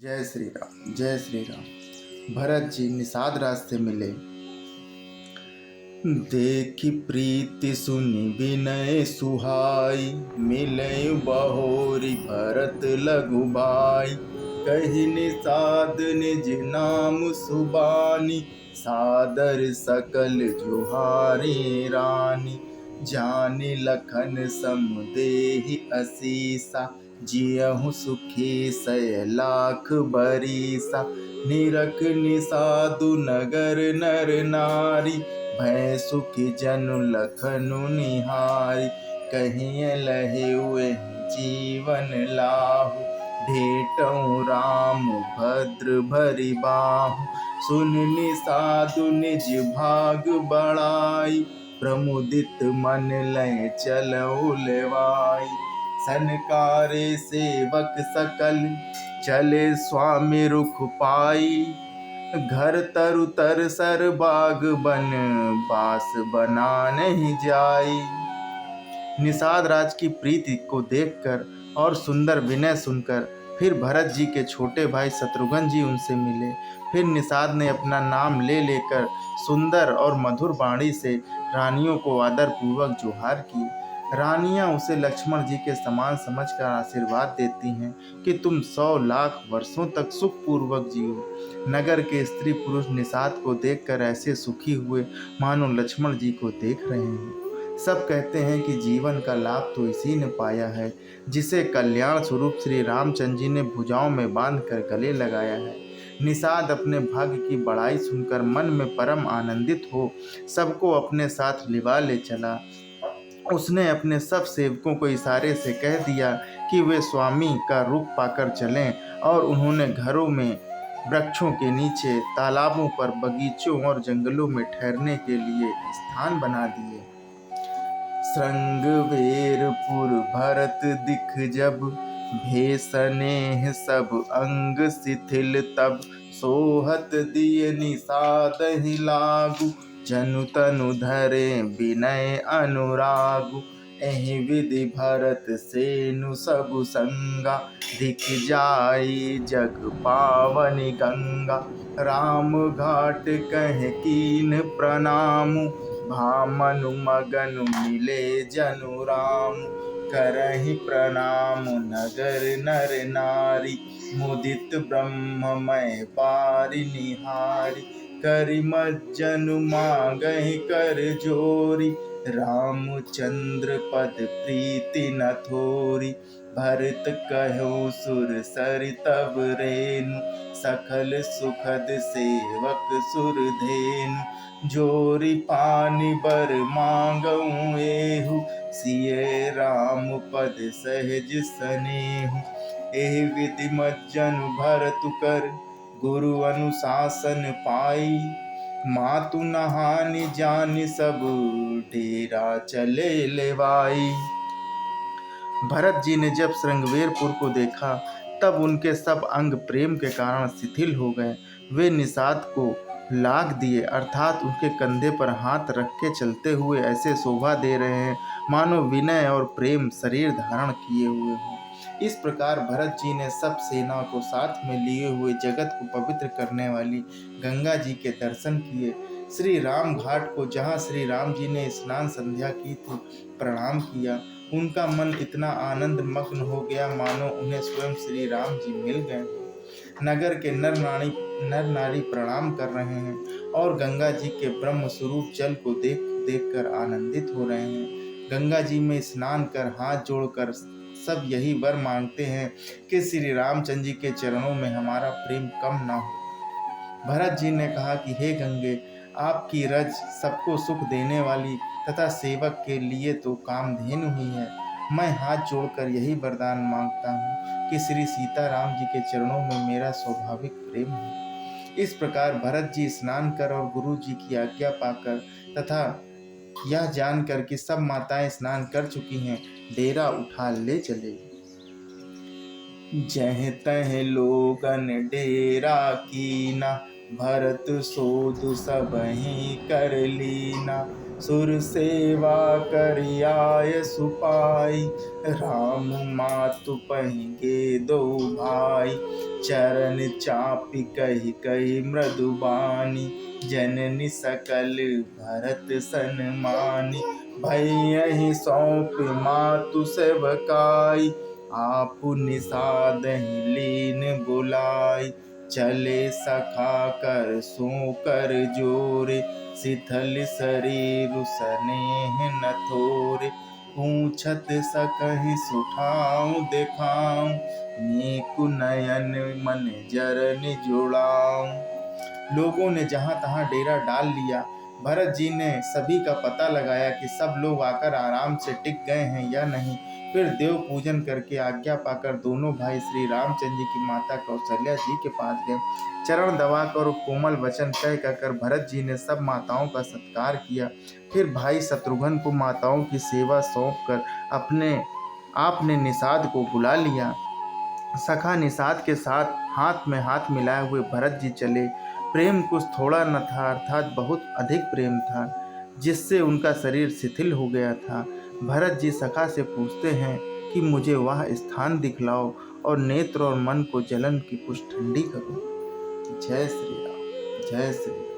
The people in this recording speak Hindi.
जय श्री राम, जय श्री राम। भरत जी निषाद राज से मिले। देखी प्रीति सुनि विनय सुहाई, मिले बहोरी भरत लघु भाई। कही निषाद निज नाम सुबानी, सादर सकल जुहारी रानी। जानि लखन सम देहि असीसा, जियहु सुखी सय लाख बरीसा। निरख निषादु नगर नर नारी, भय सुखी जनु लखनु निहारी। कहिए लहेउ जीवन लाहु, भेटऊँ राम भद्र भरि बाहु। सुन निषादु निज भाग बड़ाई, प्रमुदित मन लय चलऊ लेवाई। सनकारे सेवक सकल, चले स्वामी रुख पाई। घर तरु तर सर बाग बन, बास बना नहीं जाई। निषाद राज की प्रीति को देखकर और सुंदर विनय सुनकर फिर भरत जी के छोटे भाई शत्रुघ्न जी उनसे मिले। फिर निषाद ने अपना नाम ले लेकर सुंदर और मधुर वाणी से रानियों को आदर पूर्वक जोहार की। रानियां उसे लक्ष्मण जी के समान समझकर आशीर्वाद देती हैं कि तुम 100 लाख वर्षों तक सुखपूर्वक जियो। नगर के स्त्री पुरुष निषाद को देखकर ऐसे सुखी हुए मानो लक्ष्मण जी को देख रहे हैं। सब कहते हैं कि जीवन का लाभ तो इसी ने पाया है जिसे कल्याण स्वरूप श्री रामचंद्र जी ने भुजाओं में बांधकर गले लगाया है। निषाद अपने भाग्य की बड़ाई सुनकर मन में परम आनंदित हो सबको अपने साथ लिवा ले चला। उसने अपने सब सेवकों को इशारे से कह दिया कि वे स्वामी का रुख पाकर चलें, और उन्होंने घरों में, वृक्षों के नीचे, तालाबों पर, बगीचों और जंगलों में ठहरने के लिए स्थान बना दिए। श्रृंगवेरपुर भरत दिख जब, भेषनेह सब अंग शिथिल तब। सोहत दिए निषाद ही लागू, जनु तनु धरे विनय अनुरागु। एहि विधि भरत सेनु सबु संगा, दिख जाई जग पावनी गंगा। राम घाट कह कीन प्रणामु, भामनु मगनु मिले जनु राम। करहि प्रणाम नगर नर नारी, मुदित ब्रह्ममय पारि निहारी। करि मज्जनु मांगहि कर जोरी, रामचंद्र पद प्रीति न थोरी। भरत कहु सुर सरि तब रेनु, सकल सुखद सेवक सुर धेनु। जोरी पानी बर मांगऊँ एहु, सिय राम पद सहज सनेहु। एहि विधि मज्जनु भरतु कर, गुरु अनुशासन पाई। मातु नहानि जानि सब, डेरा चले लेवाई। भरत जी ने जब श्रृंगवेरपुर को देखा तब उनके सब अंग प्रेम के कारण शिथिल हो गए। वे निषाद को लाग दिए, अर्थात उनके कंधे पर हाथ रख के चलते हुए ऐसे शोभा दे रहे हैं मानो विनय और प्रेम शरीर धारण किए हुए हों। इस प्रकार भरत जी ने सब सेना को साथ में लिए हुए जगत को पवित्र करने वाली गंगा जी के दर्शन किए। श्री राम घाट को, जहाँ श्री राम जी ने स्नान संध्या की थी, प्रणाम किया। उनका मन इतना आनंद मग्न हो गया मानो उन्हें स्वयं श्री राम जी मिल गए। नगर के नर नारी प्रणाम कर रहे हैं और गंगा जी के ब्रह्म स्वरूप जल को देख देख कर आनंदित हो रहे हैं। गंगा जी में स्नान कर हाथ जोड़कर सब यही वर मांगते हैं कि श्री रामचंद्र जी के चरणों में हमारा प्रेम कम ना हो। भरत जी ने कहा कि हे गंगे, आपकी रज सबको सुख देने वाली तथा सेवक के लिए तो कामधेनु ही है। मैं हाथ जोड़कर यही वरदान मांगता हूँ कि श्री सीताराम जी के चरणों में मेरा स्वाभाविक प्रेम हो। इस प्रकार भरत जी स्नान कर और गुरु जी की आज्ञा पाकर तथा यह जानकर कि सब माताएं स्नान कर चुकी हैं, डेरा उठा ले चले। जह तह लोगन डेरा कीना, भरत सोधु सबहि कर लीना। सुर सेवा कर आय सुपाई, राम मातु पहिगे दो भाई। चरण चापि कहि कहि मृदुबानी, जननी सकल भरत सन्मानी। भैयहि सौंप मातु सेवकाई, आपु निषादहि लीन बुलाई। चले सखा कर सो कर जोरे, शिथिल शरीरु सनेह न थोरे। पूछत सकहि सुठाऊं देखाऊं, नीकु नयन मन जरनि जुड़ाऊं। लोगों ने जहां तहां डेरा डाल लिया। भरत जी ने सभी का पता लगाया कि सब लोग आकर आराम से टिक गए हैं या नहीं। फिर देव पूजन करके आज्ञा पाकर दोनों भाई श्री रामचंद्र जी की माता कौशल्या जी के पास गए। चरण दबाकर और कोमल वचन कह कहकर भरत जी ने सब माताओं का सत्कार किया। फिर भाई शत्रुघ्न को माताओं की सेवा सौंप कर आपने निषाद को बुला लिया। सखा निषाद के साथ हाथ में हाथ मिलाए हुए भरत जी चले। प्रेम कुछ थोड़ा न था, अर्थात बहुत अधिक प्रेम था, जिससे उनका शरीर शिथिल हो गया था। भरत जी सखा से पूछते हैं कि मुझे वह स्थान दिखलाओ और नेत्र और मन को जलन की कुछ ठंडी करो। जय श्री राम, जय श्री राम।